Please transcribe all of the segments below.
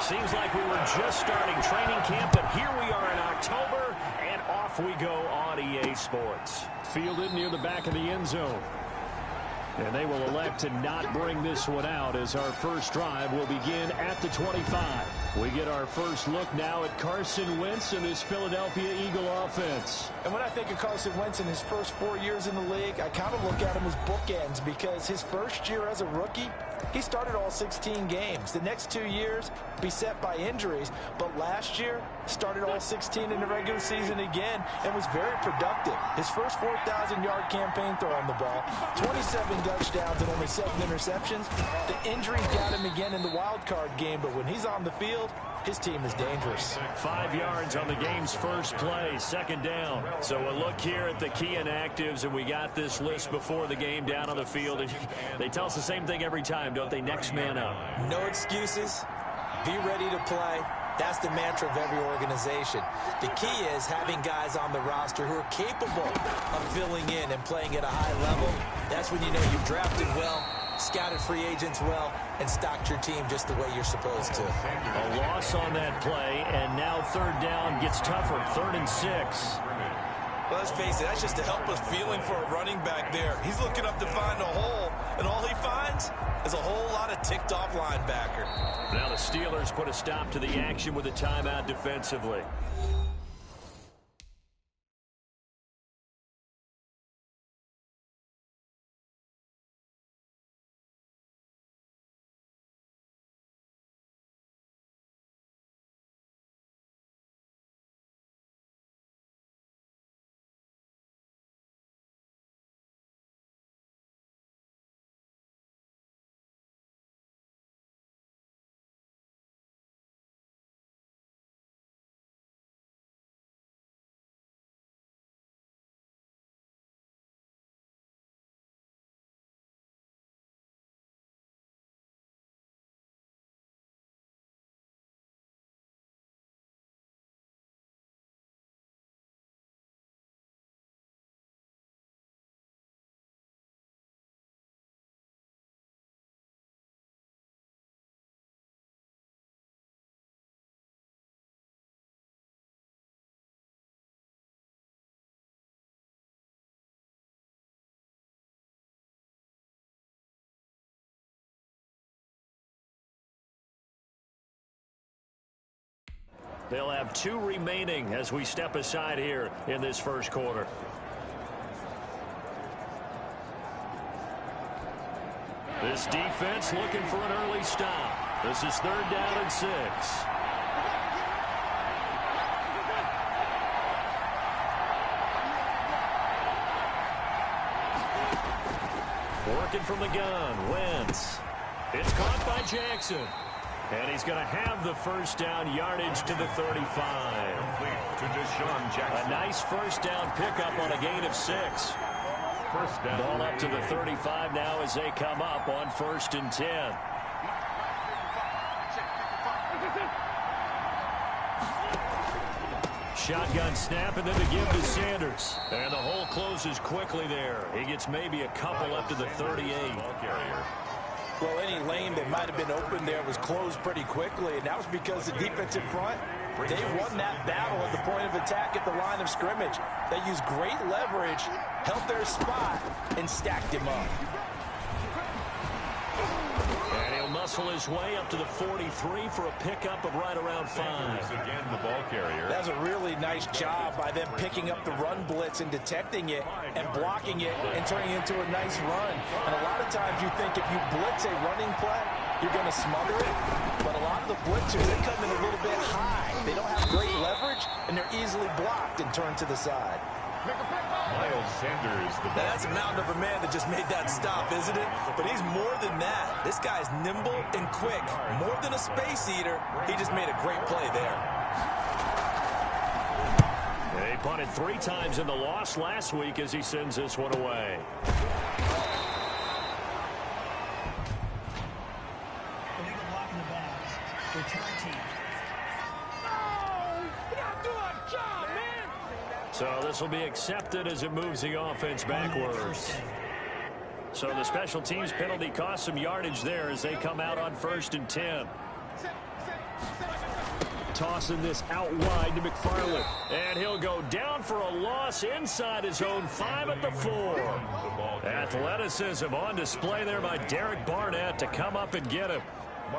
Seems like we were just starting training camp, but here we are in October, and off we go on EA Sports. Fielded near the back of the end zone. And they will elect to not bring this one out as our first drive will begin at the 25. We get our first look now at Carson Wentz and his Philadelphia Eagle offense. And when I think of Carson Wentz in his first 4 years in the league, I kind of look at him as bookends because his first year as a rookie, he started all 16 games. The next 2 years, beset by injuries, but last year, started all 16 in the regular season again and was very productive. His first 4,000-yard campaign throwing the ball, 27 touchdowns and only 7 interceptions. The injuries got him again in the wild card game, but when he's on the field, his team is dangerous. 5 yards on the game's first play, second down. So a look here at the key inactives, and we got this list before the game down on the field. And they tell us the same thing every time, don't they? Next man up. No excuses. Be ready to play. That's the mantra of every organization. The key is having guys on the roster who are capable of filling in and playing at a high level. That's when you know you've drafted well, scouted free agents well, and stocked your team just the way you're supposed to. A loss on that play, and now third down gets tougher, 3rd and 6. Well, let's face it, that's just a helpless feeling for a running back there. He's looking up to find a hole, and all he finds is a whole lot of ticked-off linebacker. Now the Steelers put a stop to the action with a timeout defensively. They'll have 2 remaining as we step aside here in this first quarter. This defense looking for an early stop. This is 3rd down and 6. Working from the gun, Wentz. It's caught by Jackson. And he's going to have the first down, yardage to the 35. A nice first down pickup on a gain of 6. First down. Ball up to the 35 now as they come up on 1st and 10. Shotgun snap, and then the give to Sanders. And the hole closes quickly there. He gets maybe a couple up to the 38. Well, any lane that might have been open there was closed pretty quickly, and that was because the defensive front, they won that battle at the point of attack at the line of scrimmage. They used great leverage, held their spot, and stacked him up. And he'll muscle his way up to the 43 for a pickup of right around 5. Again, the ball carrier. That was a really nice job by them picking up the run blitz and detecting it and blocking it and turning it into a nice run. And a lot of times you think if you blitz a running play, you're going to smother it. But a lot of the blitzers, they come in a little bit high. They don't have great leverage, and they're easily blocked and turned to the side. Miles Sanders. That's a mountain of a man that just made that stop, isn't it? But he's more than that. This guy's nimble and quick. More than a space eater, he just made a great play there. They punted 3 times in the loss last week as he sends this one away. Illegal block in the box. Return team. So this will be accepted as it moves the offense backwards. So the special teams penalty cost some yardage there as they come out on 1st and 10. Tossing this out wide to McFarland. And he'll go down for a loss inside his own 5 at the 4. Athleticism on display there by Derek Barnett to come up and get him.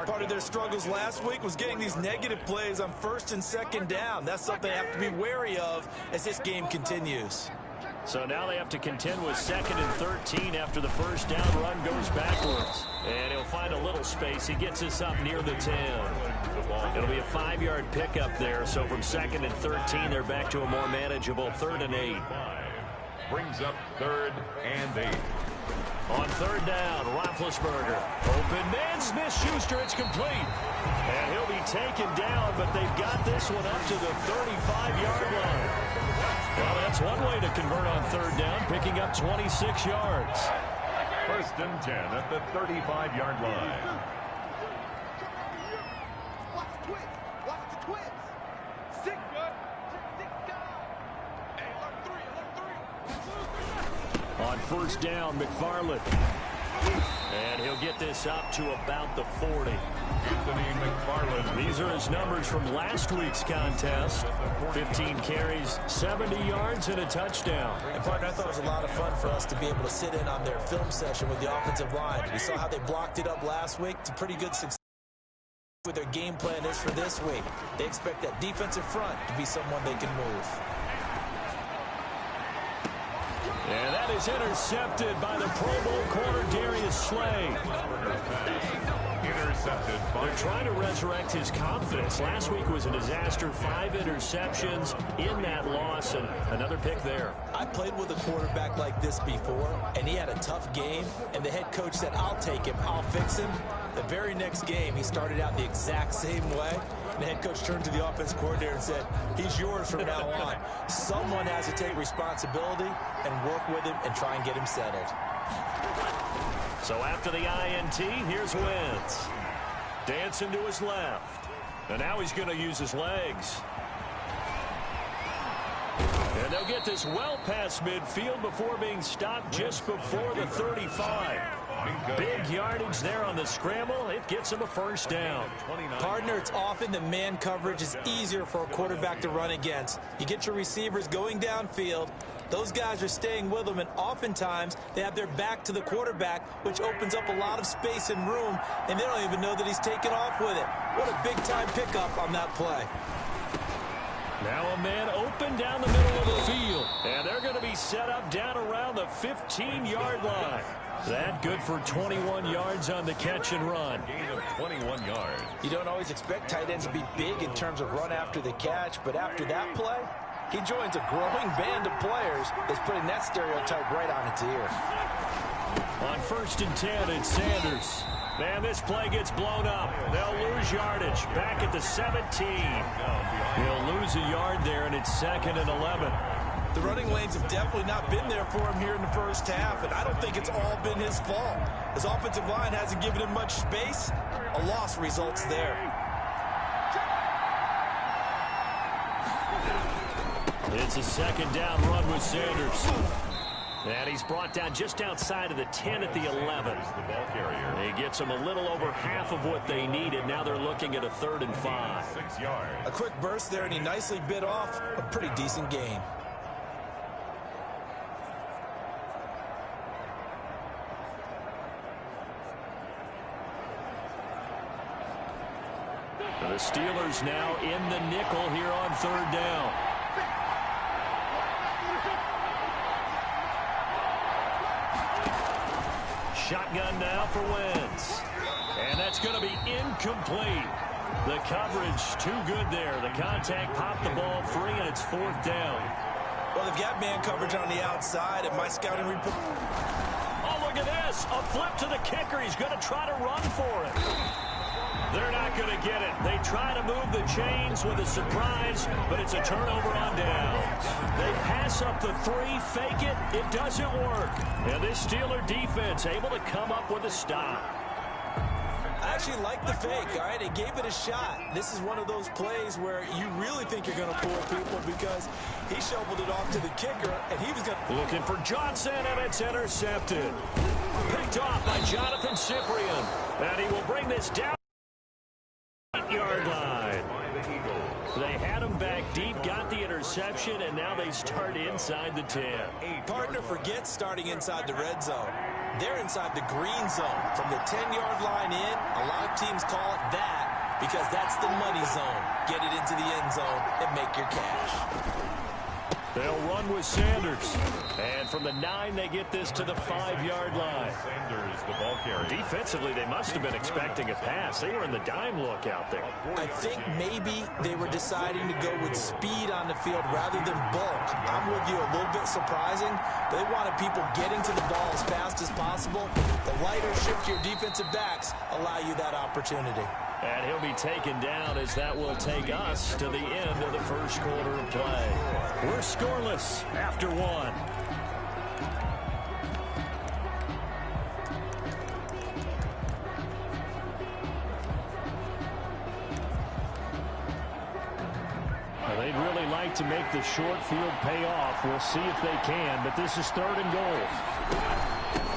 Part of their struggles last week was getting these negative plays on 1st and 2nd down. That's something they have to be wary of as this game continues. So now they have to contend with 2nd and 13 after the first down run goes backwards. And he'll find a little space. He gets us up near the 10. It'll be a 5-yard pickup there. So from 2nd and 13, they're back to a more manageable 3rd and 8. Brings up 3rd and 8. On 3rd down, Roethlisberger. Open man, Smith-Schuster, it's complete. And he'll be taken down, but they've got this one up to the 35-yard line. Well, that's one way to convert on 3rd down, picking up 26 yards. 1st and 10 at the 35-yard line. On 1st down, McFarland. And he'll get this up to about the 40. McFarland. These are his numbers from last week's contest. 15 carries, 70 yards, and a touchdown. And, partner, I thought it was a lot of fun for us to be able to sit in on their film session with the offensive line. We saw how they blocked it up last week. It's a pretty good success with their game plan is for this week. They expect that defensive front to be someone they can move. And that is intercepted by the Pro Bowl corner Darius Slay. Intercepted. They're trying to resurrect his confidence. Last week was a disaster. 5 interceptions in that loss, and another pick there. I played with a quarterback like this before, and he had a tough game, and the head coach said, I'll take him, I'll fix him. The very next game, he started out the exact same way. The head coach turned to the offense coordinator and said, he's yours from now on. Someone has to take responsibility and work with him and try and get him settled. So after the INT, here's Wentz. Dancing to his left. And now he's going to use his legs. And they'll get this well past midfield before being stopped just before the 35. Big yardage there on the scramble. It gets him a 1st down. Partner, it's often the man coverage is easier for a quarterback to run against. You get your receivers going downfield. Those guys are staying with them, and oftentimes they have their back to the quarterback, which opens up a lot of space and room, and they don't even know that he's taken off with it. What a big-time pickup on that play. Now a man open down the middle of the field, and they're going to be set up down around the 15-yard line. That good for 21 yards on the catch and run. Gain of 21 yards. You don't always expect tight ends to be big in terms of run after the catch, but after that play, he joins a growing band of players that's putting that stereotype right on its ear. On 1st and 10, it's Sanders. Man, this play gets blown up. They'll lose yardage. Back at the 17. He'll lose a yard there, and it's 2nd and 11. The running lanes have definitely not been there for him here in the first half, and I don't think it's all been his fault. His offensive line hasn't given him much space. A loss results there. It's a 2nd down run with Sanders. And he's brought down just outside of the 10 at the 11. The ball carrier. He gets them a little over half of what they needed. Now they're looking at a 3rd and 5. 6 yards. A quick burst there, and he nicely bit off a pretty decent gain. The Steelers now in the nickel here on 3rd down. Shotgun now for Wentz. And that's going to be incomplete. The coverage too good there. The contact popped the ball free, and it's 4th down. Well, they've got man coverage on the outside, and my scouting report. Oh, look at this. A flip to the kicker. He's going to try to run for it. They're not going to get it. They try to move the chains with a surprise, but it's a turnover on downs. They pass up the 3, fake it. It doesn't work. And this Steeler defense able to come up with a stop. I actually like the fake, all right? They gave it a shot. This is one of those plays where you really think you're going to fool people because he shoveled it off to the kicker, and he was going to... Looking for Johnson, and it's intercepted. Picked off by Jonathan Cyprien. And he will bring this down deep, got the interception, and now they start inside the 10. Partner forgets starting inside the red zone. They're inside the green zone. From the 10-yard line in, a lot of teams call it that because that's the money zone. Get it into the end zone and make your cash. They'll run with Sanders. And from the 9, they get this to the 5-yard line. Sanders, the ball carrier. Defensively, they must have been expecting a pass. They were in the dime look out there. I think maybe they were deciding to go with speed on the field rather than bulk. I'm with you, a little bit surprising. They wanted people getting to the ball as fast as possible. The lighter, shiftier defensive backs allow you that opportunity. And he'll be taken down as that will take us to the end of the first quarter of play. We're scoreless after 1. They'd really like to make the short field pay off. We'll see if they can, but this is 3rd and goal.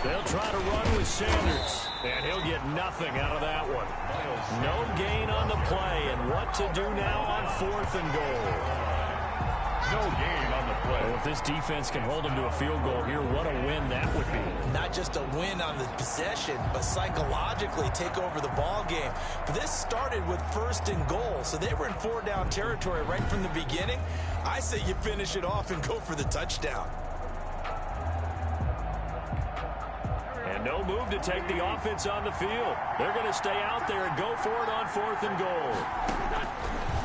They'll try to run with Sanders, and he'll get nothing out of that one. No gain on the play, and what to do now on 4th and goal. No gain on the play. Well, if this defense can hold them to a field goal here, what a win that would be. Not just a win on the possession, but psychologically take over the ball game. But this started with 1st and goal, so they were in 4-down territory right from the beginning. I say you finish it off and go for the touchdown. No move to take the offense on the field. They're going to stay out there and go for it on 4th and goal.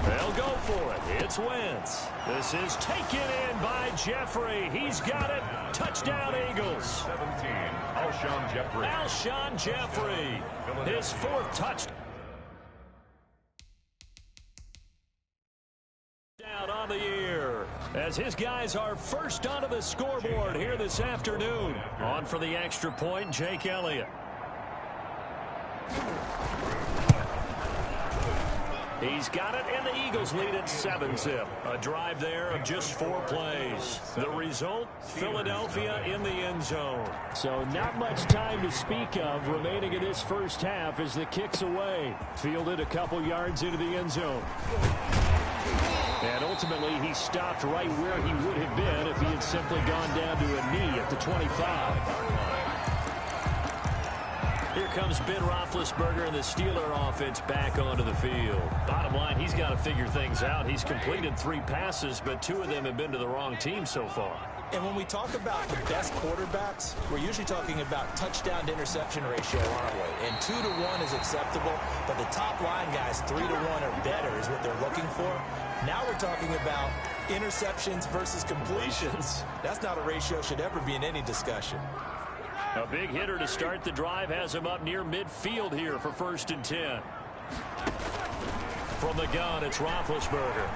They'll go for it. It's Wentz. This is taken in by Jeffrey. He's got it. Touchdown, Eagles. 17, Alshon Jeffrey. Alshon Jeffrey. His 4th touchdown on the year, as his guys are first onto the scoreboard here this afternoon. On for the extra point, Jake Elliott. He's got it, and the Eagles lead at 7-zip. A drive there of just 4 plays. The result, Philadelphia in the end zone. So not much time to speak of remaining in this first half as the kick's away. Fielded a couple yards into the end zone. And ultimately, he stopped right where he would have been if he had simply gone down to a knee at the 25. Here comes Ben Roethlisberger and the Steeler offense back onto the field. Bottom line, he's got to figure things out. He's completed 3 passes, but 2 of them have been to the wrong team so far. And when we talk about the best quarterbacks, we're usually talking about touchdown to interception ratio, aren't we? And 2 to 1 is acceptable, but the top line guys, 3 to 1 or better is what they're looking for. Now we're talking about interceptions versus completions. That's not a ratio should ever be in any discussion. A big hitter to start the drive has him up near midfield here for 1st and 10. From the gun, it's Roethlisberger.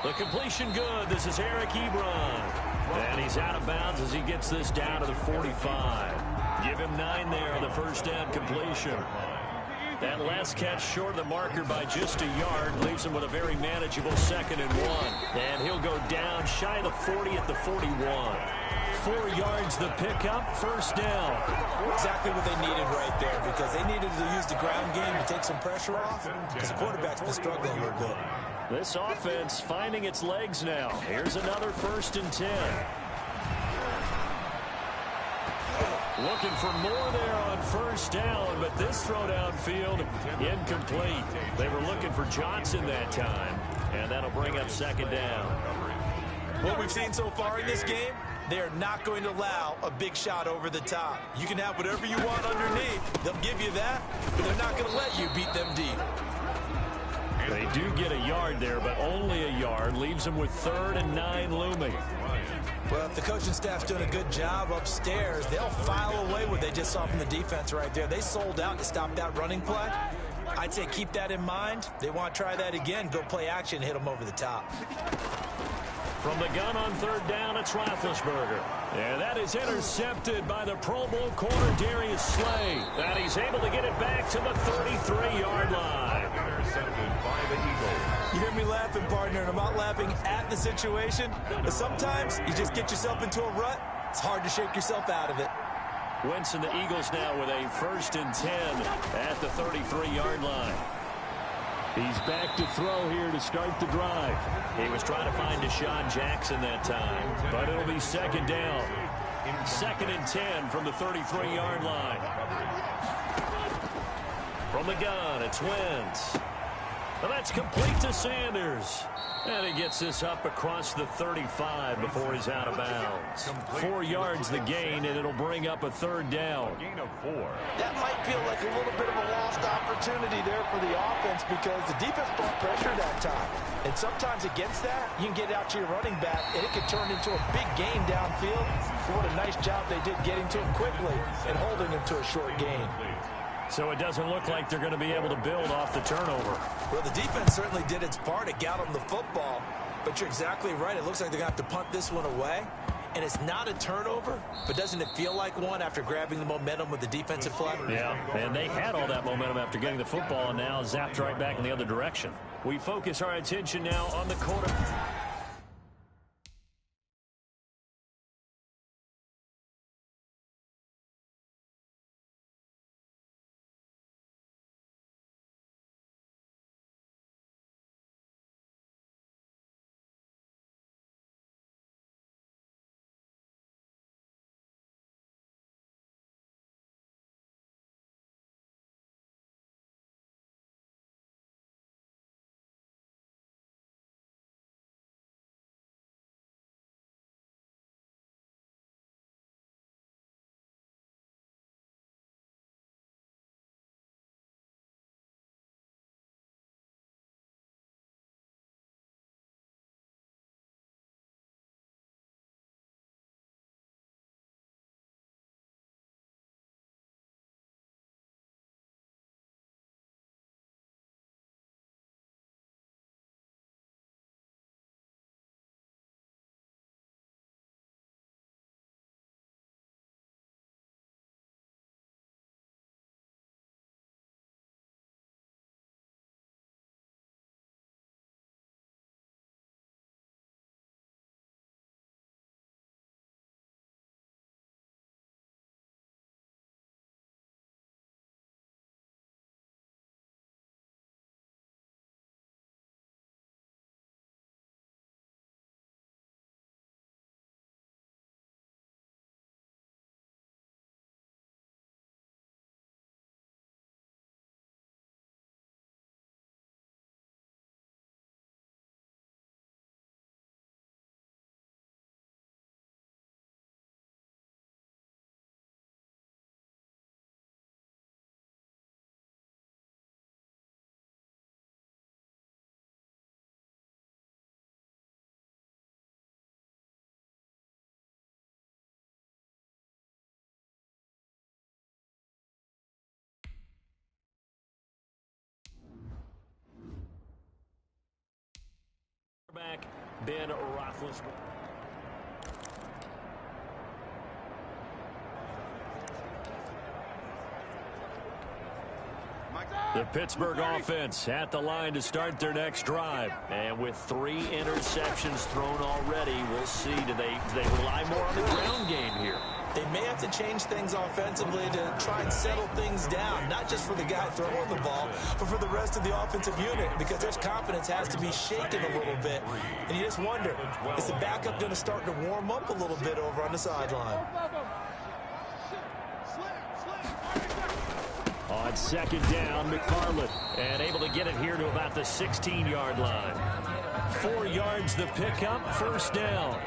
The completion good. This is Eric Ebron. And he's out of bounds as he gets this down to the 45. Give him 9 there on the first down completion. That last catch short of the marker by just a yard leaves him with a very manageable 2nd and 1. And he'll go down shy of the 40 at the 41. 4 yards the pickup, 1st down. Exactly what they needed right there, because they needed to use the ground game to take some pressure off, because the quarterback's been struggling a little bit. This offense finding its legs now. Here's another 1st and 10. Looking for more there on 1st down, but this throw downfield incomplete. They were looking for Johnson that time, and that'll bring up 2nd down. What we've seen so far in this game, they are not going to allow a big shot over the top. You can have whatever you want underneath. They'll give you that, but they're not going to let you beat them deep. They do get a yard there, but only a yard. Leaves them with 3rd and 9 looming. Well, if the coaching staff's doing a good job upstairs, they'll file away what they just saw from the defense right there. They sold out to stop that running play. I'd say keep that in mind. They want to try that again. Go play action, hit them over the top. From the gun on 3rd down, it's Roethlisberger. And that is intercepted by the Pro Bowl corner, Darius Slay. And he's able to get it back to the 33-yard line. Intercepted by the Eagles. You hear me laughing, partner, and I'm not laughing at the situation. But sometimes you just get yourself into a rut. It's hard to shake yourself out of it. Wentz and the Eagles now with a 1st and 10 at the 33-yard line. He's back to throw here to start the drive. He was trying to find Deshaun Jackson that time. But it'll be second down. 2nd and 10 from the 33-yard line. From the gun, it's Wentz. Well, that's complete to Sanders. And he gets this up across the 35 before he's out of bounds. 4 yards the gain, and it'll bring up a 3rd down. Gain of 4. That might feel like a little bit of a lost opportunity there for the offense because the defense brought pressure that time. And sometimes against that, you can get out to your running back, and it can turn into a big gain downfield. What a nice job they did getting to him quickly and holding him to a short gain. So it doesn't look like they're going to be able to build off the turnover. Well, the defense certainly did its part. It got them the football. But you're exactly right. It looks like they're going to have to punt this one away. And it's not a turnover, but doesn't it feel like one after grabbing the momentum with the defensive play? Yeah, and they had all that momentum after getting the football and now zapped right back in the other direction. We focus our attention now on the quarter. Back, Ben Roethlisberger. The Pittsburgh offense at the line to start their next drive. And with 3 interceptions thrown already, we'll see. Do they rely more on the ground game here? They may have to change things offensively to try and settle things down, not just for the guy throwing the ball, but for the rest of the offensive unit, because their confidence has to be shaken a little bit. And you just wonder, is the backup going to start to warm up a little bit over on the sideline? On 2nd down, McFarland, and able to get it here to about the 16-yard line. 4 yards the pickup, 1st down.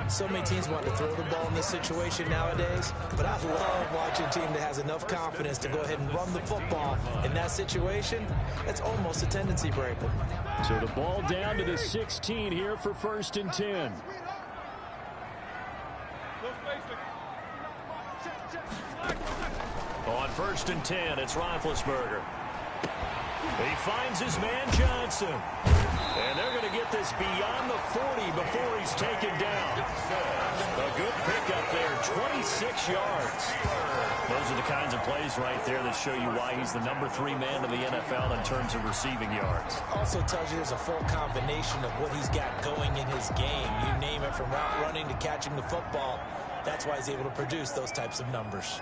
So many teams want to throw the ball in this situation nowadays, but I love watching a team that has enough confidence to go ahead and run the football. In that situation, that's almost a tendency breaker. So the ball down to the 16 here for 1st and 10. On 1st and 10, it's Roethlisberger. He finds his man Johnson. And they're going to get this beyond the 40 before he's taken down. A good pickup there, 26 yards. Those are the kinds of plays right there that show you why he's the number 3 man in the NFL in terms of receiving yards. Also tells you there's a full combination of what he's got going in his game. You name it, from route running to catching the football. That's why he's able to produce those types of numbers.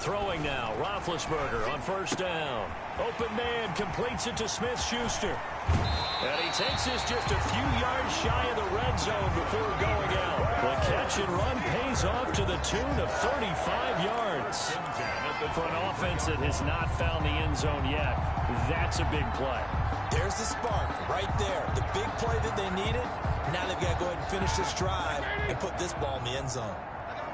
Throwing now, Roethlisberger on first down. Open man completes it to Smith-Schuster. And he takes this just a few yards shy of the red zone before going out. The catch and run pays off to the tune of 35 yards. For an offense that has not found the end zone yet, that's a big play. There's the spark right there. The big play that they needed. Now they've got to go ahead and finish this drive and put this ball in the end zone.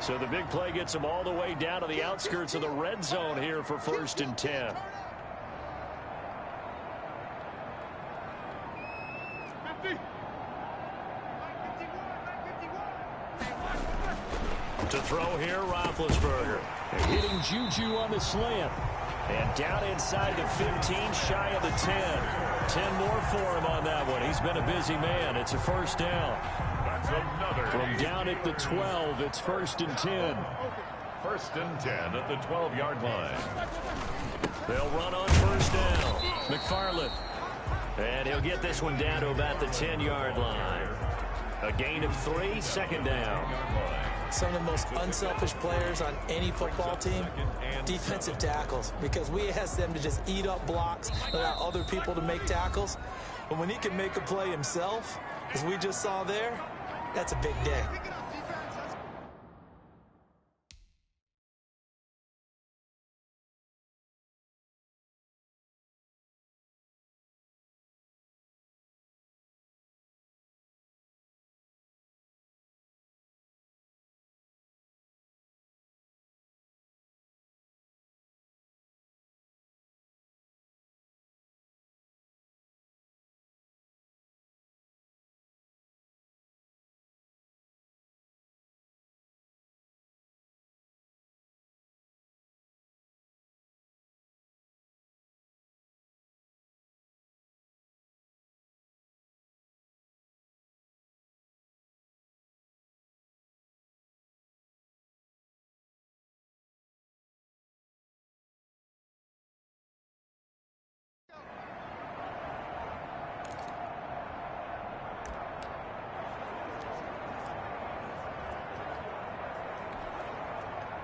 So the big play gets them all the way down to the outskirts of the red zone here for 1st and 10. To throw here, Roethlisberger. Hitting Juju on the slant. And down inside the 15, shy of the 10. 10 more for him on that one. He's been a busy man. It's a first down. That's another. From down at the 12, it's 1st and 10. 1st and 10 at the 12-yard line. They'll run on first down. McFarland. And he'll get this one down to about the 10-yard line. A gain of 3, 2nd down. Some of the most unselfish players on any football team, defensive tackles, because we ask them to just eat up blocks, allow other people to make tackles. But when he can make a play himself, as we just saw there, that's a big day.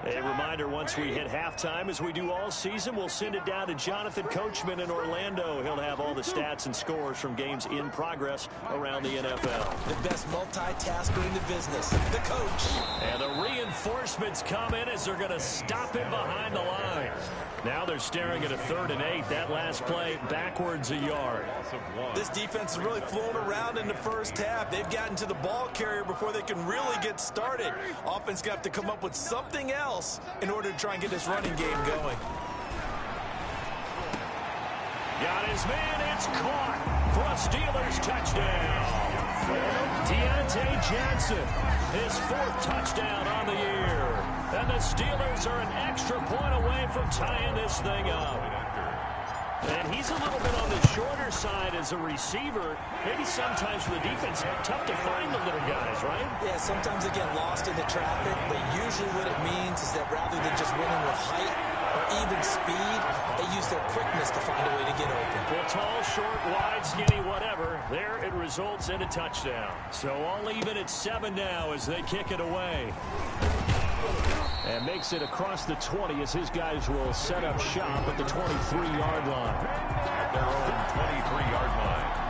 A reminder, once we hit halftime, as we do all season, we'll send it down to Jonathan Coachman in Orlando. He'll have all the stats and scores from games in progress around the NFL. The best multitasker in the business, the coach. And the reinforcements come in as they're going to stop him behind the line. Now they're staring at a 3rd and 8. That last play backwards a yard. This defense is really flown around in the first half. They've gotten to the ball carrier before they can really get started. Offense going to have to come up with something else in order to try and get this running game going. Got his man. It's caught for a Steelers touchdown. Deontay Johnson, his 4th touchdown on the year. And the Steelers are an extra point away from tying this thing up. And he's a little bit on the shorter side as a receiver. Maybe sometimes for the defense, tough to find the little guys, right? Yeah, sometimes they get lost in the traffic, but usually what it means is that rather than just winning with height or even speed, they use their quickness to find a way to get open. Well, tall, short, wide, skinny, whatever. There it results in a touchdown. So all even at 7 now as they kick it away. And makes it across the 20 as his guys will set up shop at the 23-yard line. At their own 23-yard line.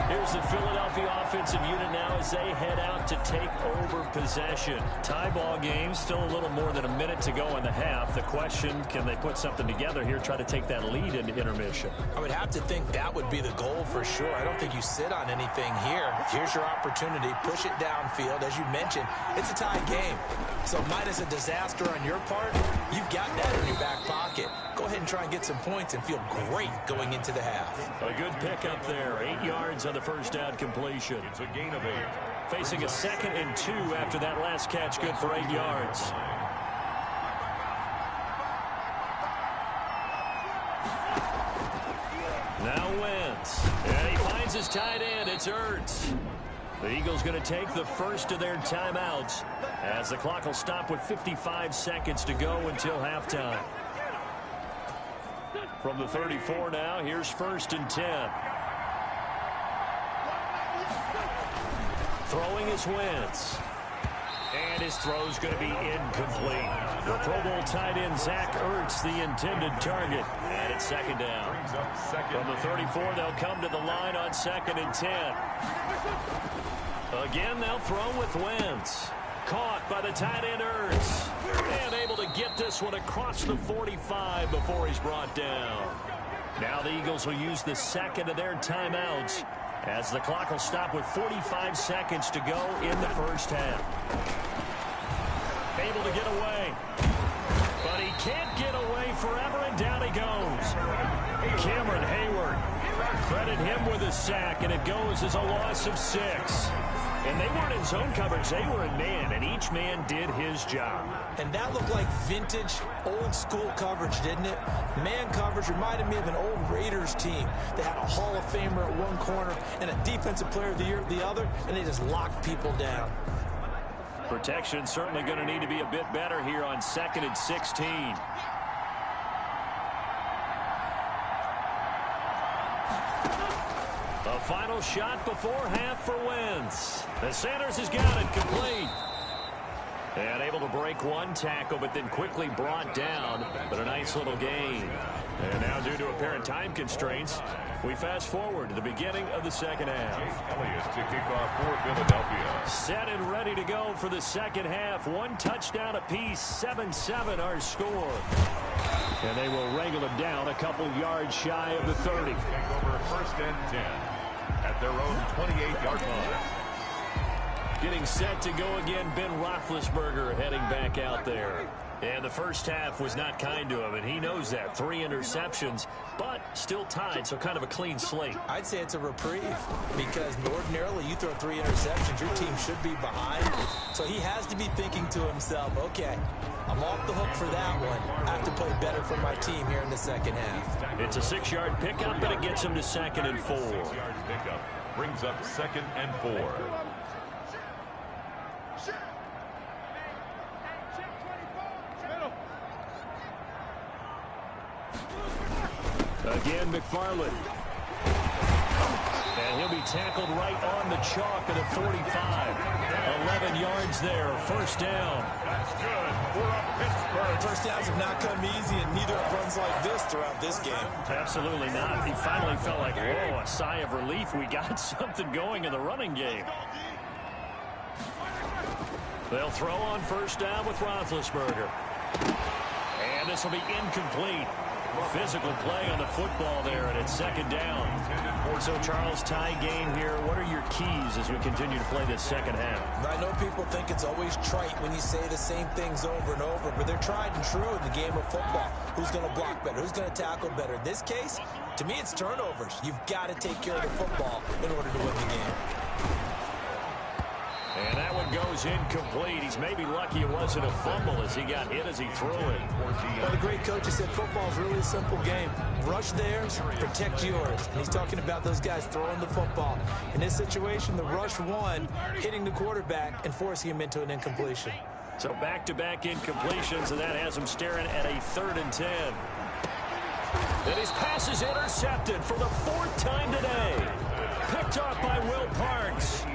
Here's the Philadelphia offensive unit now as they head out to take over possession. Tie ball game, still a little more than a minute to go in the half. The question, can they put something together here, try to take that lead into intermission? I would have to think that would be the goal for sure. I don't think you sit on anything here. Here's your opportunity. Push it downfield. As you mentioned, it's a tie game. So minus a disaster on your part, you've got that in your back pocket. Go ahead and try and get some points and feel great going into the half. A good pickup there. 8 yards on the first down completion. It's a gain of 8. Facing a 2nd and 2 after that last catch, good for 8 yards. Now Wentz. And he finds his tight end. It's Ertz. The Eagles going to take the first of their timeouts as the clock will stop with 55 seconds to go until halftime. From the 34 now, here's 1st and 10. Throwing is Wentz. And his throw's going to be incomplete. The Pro Bowl tight end Zach Ertz, the intended target. And it's second down. From the 34, they'll come to the line on 2nd and 10. Again, they'll throw with Wentz. Caught by the tight end Ertz. And able to get this one across the 45 before he's brought down. Now the Eagles will use the second of their timeouts as the clock will stop with 45 seconds to go in the first half. Able to get away. But he can't get away forever, and down he goes. Cameron Hayward. Credit him with a sack, and it goes as a loss of 6. And they weren't in zone coverage. They were in man, and each man did his job. And that looked like vintage, old-school coverage, didn't it? Man coverage reminded me of an old Raiders team. They had a Hall of Famer at one corner and a Defensive Player of the Year at the other, and they just locked people down. Protection certainly going to need to be a bit better here on 2nd and 16. A final shot before half for Wentz. The Sanders has got it complete. And able to break one tackle, but then quickly brought down. But a nice little gain. And now, due to apparent time constraints, we fast forward to the beginning of the second half. Elliott to kick off for Philadelphia. Set and ready to go for the second half. One touchdown apiece, 7-7 our score. And they will wrangle him down a couple yards shy of the 30. Take over 1st and 10 at their own 28-yard line. Getting set to go again, Ben Roethlisberger heading back out there. And the first half was not kind to him, and he knows that. 3 interceptions, but still tied, so kind of a clean slate. I'd say it's a reprieve because ordinarily you throw 3 interceptions, your team should be behind. So he has to be thinking to himself, okay, I'm off the hook for that one. I have to play better for my team here in the second half. It's a 6-yard pickup, but it gets him to 2nd and 4. 6-yard pickup brings up 2nd and 4. Again, McFarland. And he'll be tackled right on the chalk at the 45. 11 yards there, 1st down. That's good for Pittsburgh. First downs have not come easy, and neither have runs like this throughout this game. Absolutely not. He finally felt like, whoa, a sigh of relief. We got something going in the running game. They'll throw on 1st down with Roethlisberger. And this will be incomplete. Physical play on the football there, and it's 2nd down. So, Charles, tie game here. What are your keys as we continue to play this second half? I know people think it's always trite when you say the same things over and over, but they're tried and true in the game of football. Who's going to block better? Who's going to tackle better? In this case, to me, it's turnovers. You've got to take care of the football in order to win the game. And that one goes incomplete. He's maybe lucky it wasn't a fumble as he got hit as he threw it. Well, the great coach has said football is really a simple game. Rush theirs, protect yours. And he's talking about those guys throwing the football. In this situation, the rush won, hitting the quarterback and forcing him into an incompletion. So back-to-back incompletions, and that has him staring at a 3rd and 10. And his pass is intercepted for the 4th time today. Picked off by Will Parks.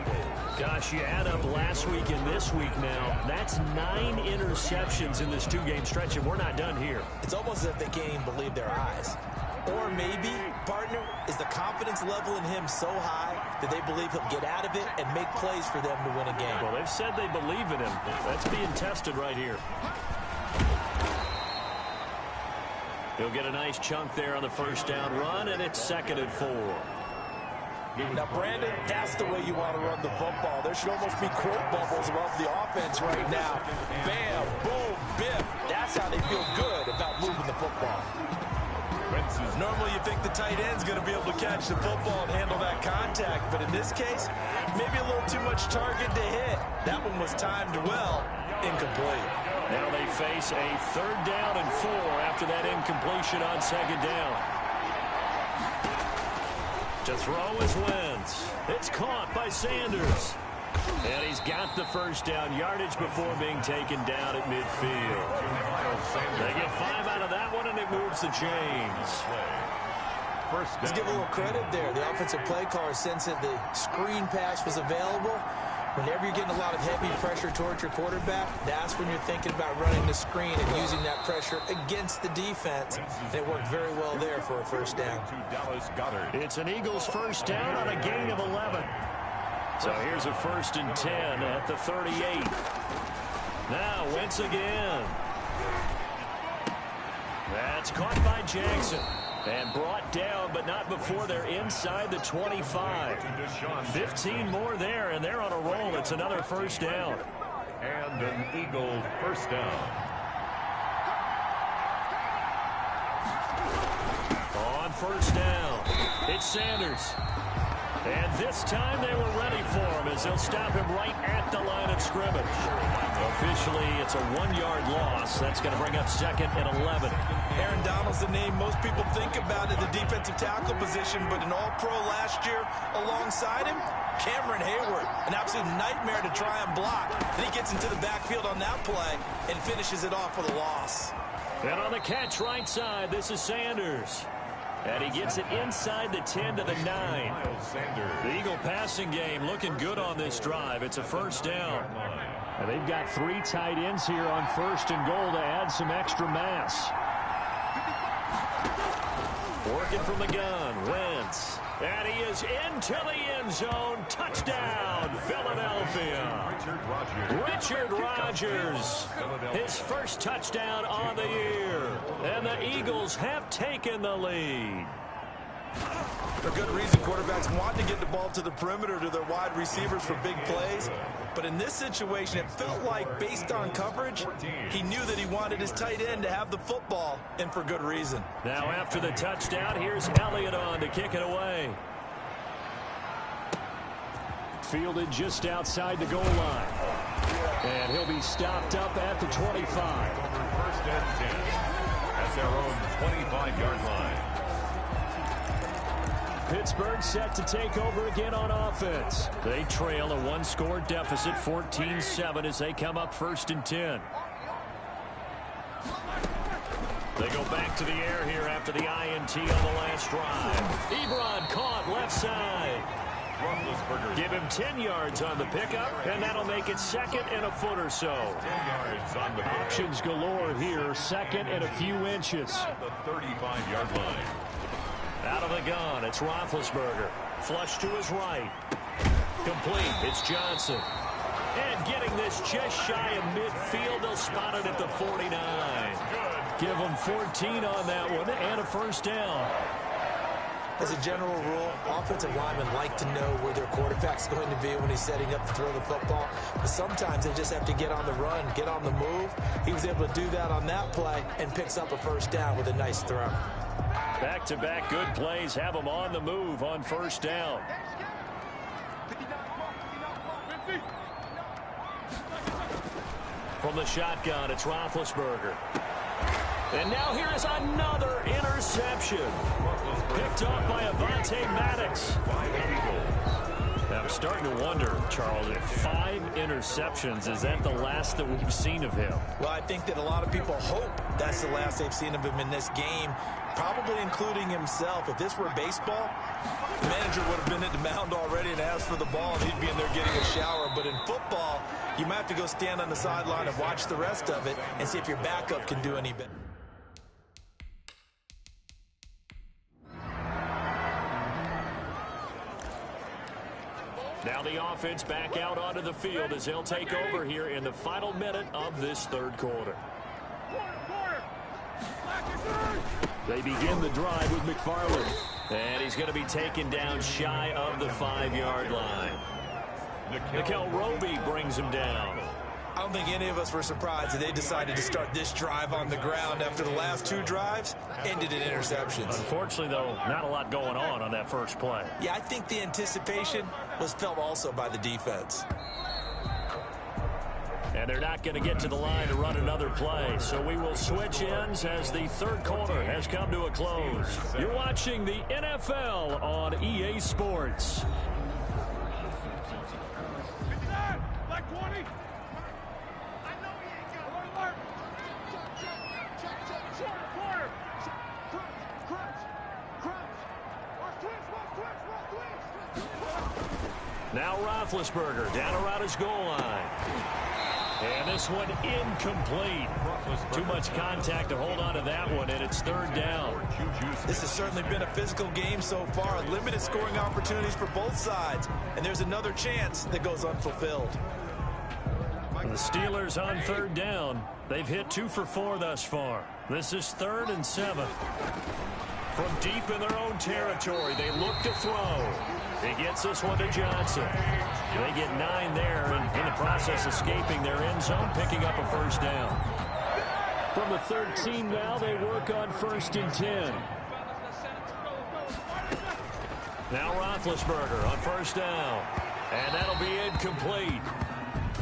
Gosh, you add up last week and this week now. That's 9 interceptions in this 2-game stretch, and we're not done here. It's almost as if they can't even believe their eyes. Or maybe, partner, is the confidence level in him so high that they believe he'll get out of it and make plays for them to win a game. Well, they've said they believe in him. That's being tested right here. He'll get a nice chunk there on the 1st down run, and it's 2nd and 4. Now, Brandon, that's the way you want to run the football. There should almost be quote bubbles above the offense right now. Bam, boom, biff. That's how they feel good about moving the football. Normally you think the tight end's going to be able to catch the football and handle that contact, but in this case, maybe a little too much target to hit. That one was timed well, incomplete. Now they face a 3rd down and 4 after that incompletion on 2nd down. To throw is Wentz. It's caught by Sanders. And he's got the 1st down yardage before being taken down at midfield. They get 5 out of that one, and it moves the chains. Let's give a little credit there. The offensive play caller sensed that the screen pass was available. Whenever you're getting a lot of heavy pressure towards your quarterback, that's when you're thinking about running the screen and using that pressure against the defense. And it worked very well there for a first down. It's an Eagles first down on a gain of 11. So here's a 1st and 10 at the 38. Now Wentz again. That's caught by Jackson. And brought down, but not before they're inside the 25. 15 more there, and they're on a roll. It's another first down. And an Eagle first down. On first down, it's Sanders. And this time they were ready for him as they'll stop him right at the line of scrimmage. Officially, it's a 1-yard loss. That's going to bring up 2nd and 11. Aaron Donald's the name most people think about at the defensive tackle position, but an all-pro last year alongside him, Cameron Hayward, an absolute nightmare to try and block. Then he gets into the backfield on that play and finishes it off with a loss. And on the catch right side, this is Sanders. And he gets it inside the 10 to the 9. The Eagle passing game looking good on this drive. It's a first down. And they've got 3 tight ends here on 1st and goal to add some extra mass. Working from the gun, Wentz. And he is into the end zone. Touchdown, Philadelphia. Richard Rodgers. His first touchdown on the year. And the Eagles have taken the lead. For good reason, quarterbacks want to get the ball to the perimeter to their wide receivers for big plays. But in this situation, it felt like, based on coverage, he knew that he wanted his tight end to have the football, and for good reason. Now after the touchdown, here's Elliott on to kick it away. Fielded just outside the goal line. And he'll be stopped up at the 25. 1st and 10 at their own 25-yard line. Pittsburgh set to take over again on offense. They trail a 1-score deficit, 14-7, as they come up 1st and 10. They go back to the air here after the INT on the last drive. Ebron caught left side. Give him 10 yards on the pickup, and that'll make it 2nd and a foot or so. 10 yards on the Options galore here, 2nd and a few inches. the 35-yard line. Out of the gun, it's Roethlisberger. Flush to his right. Complete, it's Johnson. And getting this just shy of midfield, they'll spot it at the 49. Give them 14 on that one, and a first down. As a general rule, offensive linemen like to know where their quarterback's going to be when he's setting up to throw the football. But sometimes they just have to get on the run, get on the move. He was able to do that on that play and picks up a first down with a nice throw. Back-to-back good plays have them on the move on first down. From the shotgun, it's Roethlisberger. And now here is another interception. Picked up by Avonte Maddox. Now I'm starting to wonder, Charles, if 5 interceptions, is that the last that we've seen of him? Well, I think that a lot of people hope that's the last they've seen of him in this game, probably including himself. If this were baseball, the manager would have been at the mound already and asked for the ball, and he'd be in there getting a shower. But in football, you might have to go stand on the sideline and watch the rest of it and see if your backup can do any better. Now the offense back out onto the field as they'll take over here in the final minute of this 3rd quarter. They begin the drive with McFarland. And he's going to be taken down shy of the 5-yard line. Nickel Roby brings him down. I don't think any of us were surprised that they decided to start this drive on the ground after the last 2 drives ended in interceptions. Unfortunately, though, not a lot going on that first play. Yeah, I think the anticipation was felt also by the defense. And they're not going to get to the line to run another play. So we will switch ends as the 3rd quarter has come to a close. You're watching the NFL on EA Sports. Now Roethlisberger down around his goal line. And this one incomplete. Too much contact to hold on to that one, and it's third down. This has certainly been a physical game so far. Limited scoring opportunities for both sides. And there's another chance that goes unfulfilled. The Steelers on third down. They've hit 2 for 4 thus far. This is 3rd and 7. From deep in their own territory, they look to throw. He gets this one to Johnson. They get 9 there, and in the process escaping their end zone, picking up a first down. From the 13 now, they work on 1st and 10. Now Roethlisberger on 1st down. And that'll be incomplete.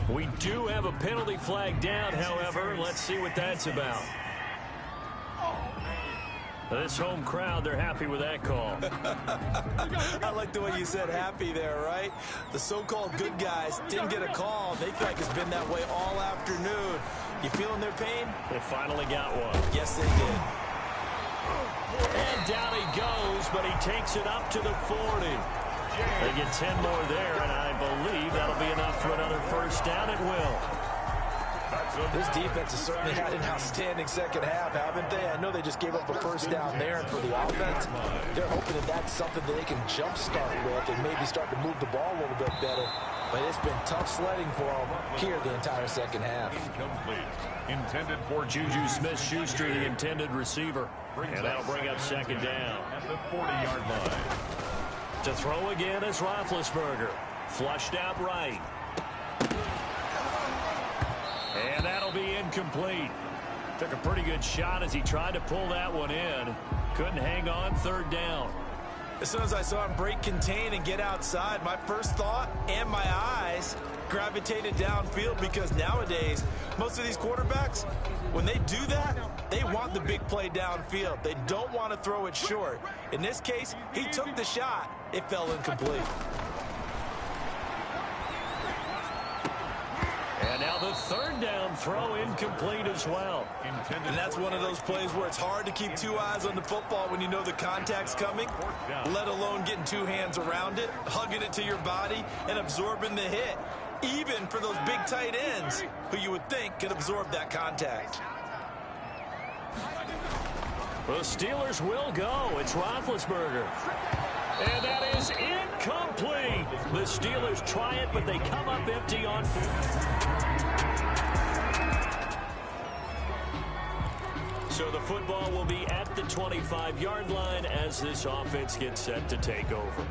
We do have a penalty flag down, however. Let's see what that's about. This home crowd, they're happy with that call. I like the way you said happy there, right? The so-called good guys didn't get a call. They feel like it's been that way all afternoon. You feeling their pain? They finally got one. Yes, they did. And down he goes, but he takes it up to the 40. They get 10 more there, and I believe that'll be enough for another first down. It will. This defense has certainly had an outstanding second half, haven't they? I know they just gave up a first down there, and for the offense, they're hoping that that's something that they can jumpstart with and maybe start to move the ball a little bit better. But it's been tough sledding for them here the entire second half. Intended for Juju Smith-Schuster, the intended receiver. And that'll bring up second down. At the 40-yard line. To throw again is Roethlisberger. Flushed out right. And that'll be incomplete. Took a pretty good shot as he tried to pull that one in. Couldn't hang on, third down. As soon as I saw him break contain and get outside, my first thought and my eyes gravitated downfield, because nowadays, most of these quarterbacks, when they do that, they want the big play downfield. They don't want to throw it short. In this case, he took the shot. It fell incomplete. And now the third down throw incomplete as well. And that's one of those plays where it's hard to keep 2 eyes on the football when you know the contact's coming, let alone getting 2 hands around it, hugging it to your body, and absorbing the hit, even for those big tight ends who you would think could absorb that contact. The Steelers will go. It's Roethlisberger. And that is incomplete. The Steelers try it, but they come up empty on So the football will be at the 25-yard line as this offense gets set to take over.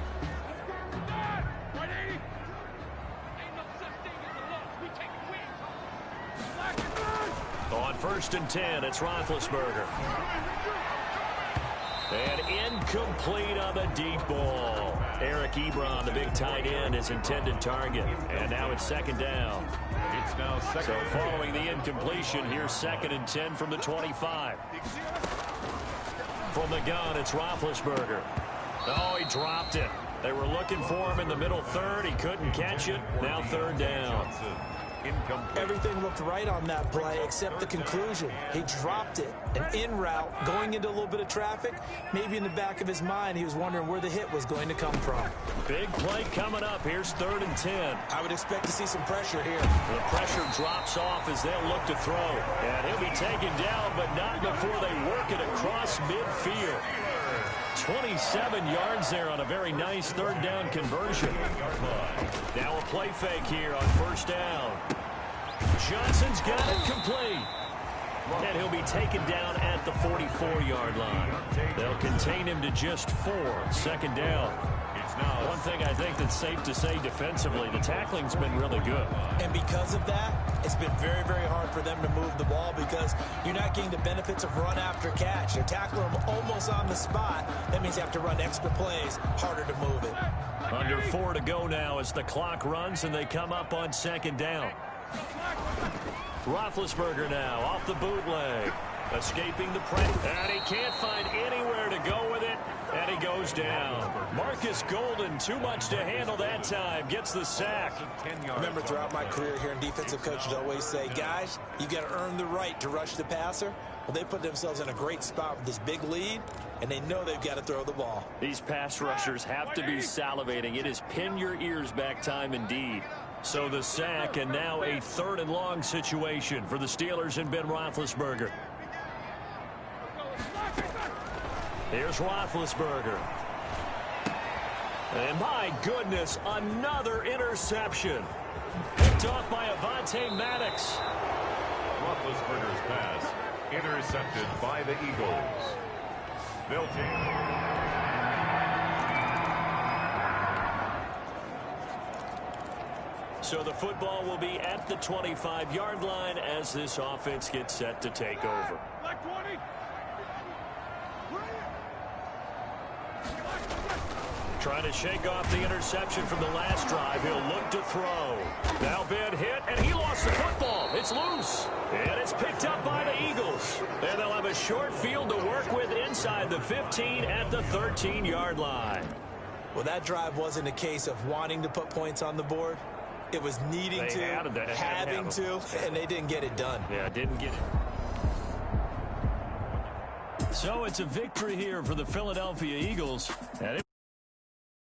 On 1st and 10, it's Roethlisberger. And incomplete on the deep ball. Eric Ebron, the big tight end, is intended target. And now it's second down. It's now second. So following the incompletion, here's 2nd and 10 from the 25. From the gun, it's Roethlisberger. Oh, he dropped it. They were looking for him in the middle third. He couldn't catch it. Now third down. Everything looked right on that play except the conclusion. He dropped it. An in route, going into a little bit of traffic. Maybe in the back of his mind, he was wondering where the hit was going to come from. Big play coming up. Here's 3rd and 10. I would expect to see some pressure here. The pressure drops off as they'll look to throw. And he'll be taken down, but not before they work it across midfield. 27 yards there on a very nice third down conversion. Now a play fake here on 1st down. Johnson's got it complete. And he'll be taken down at the 44-yard line. They'll contain him to just 4. 2nd down. One thing I think that's safe to say defensively, the tackling's been really good. And because of that, it's been very, very hard for them to move the ball because you're not getting the benefits of run after catch. You're tackling them almost on the spot. That means you have to run extra plays, harder to move it. Under 4 to go now as the clock runs and they come up on 2nd down. Roethlisberger now off the bootleg. Escaping the pressure. And he can't find anywhere to go with it. And he goes down. Marcus Golden, too much to handle that time. Gets the sack. Remember, throughout my career here in defensive coaches always say, guys, you got to earn the right to rush the passer. Well, they put themselves in a great spot with this big lead, and they know they've got to throw the ball. These pass rushers have to be salivating. It is pin your ears back time indeed. So the sack, and now a 3rd and long situation for the Steelers and Ben Roethlisberger. Here's Roethlisberger. And my goodness, another interception. Picked off by Avonte Maddox. Roethlisberger's pass intercepted by the Eagles. They'll take. So the football will be at the 25-yard line as this offense gets set to take over. Trying to shake off the interception from the last drive. He'll look to throw. Now Ben hit, and he lost the football. It's loose. And it's picked up by the Eagles. And they'll have a short field to work with inside the 15 at the 13-yard line. Well, that drive wasn't a case of wanting to put points on the board. It was needing to, having to, and they didn't get it done. Yeah, didn't get it. So it's a victory here for the Philadelphia Eagles. And it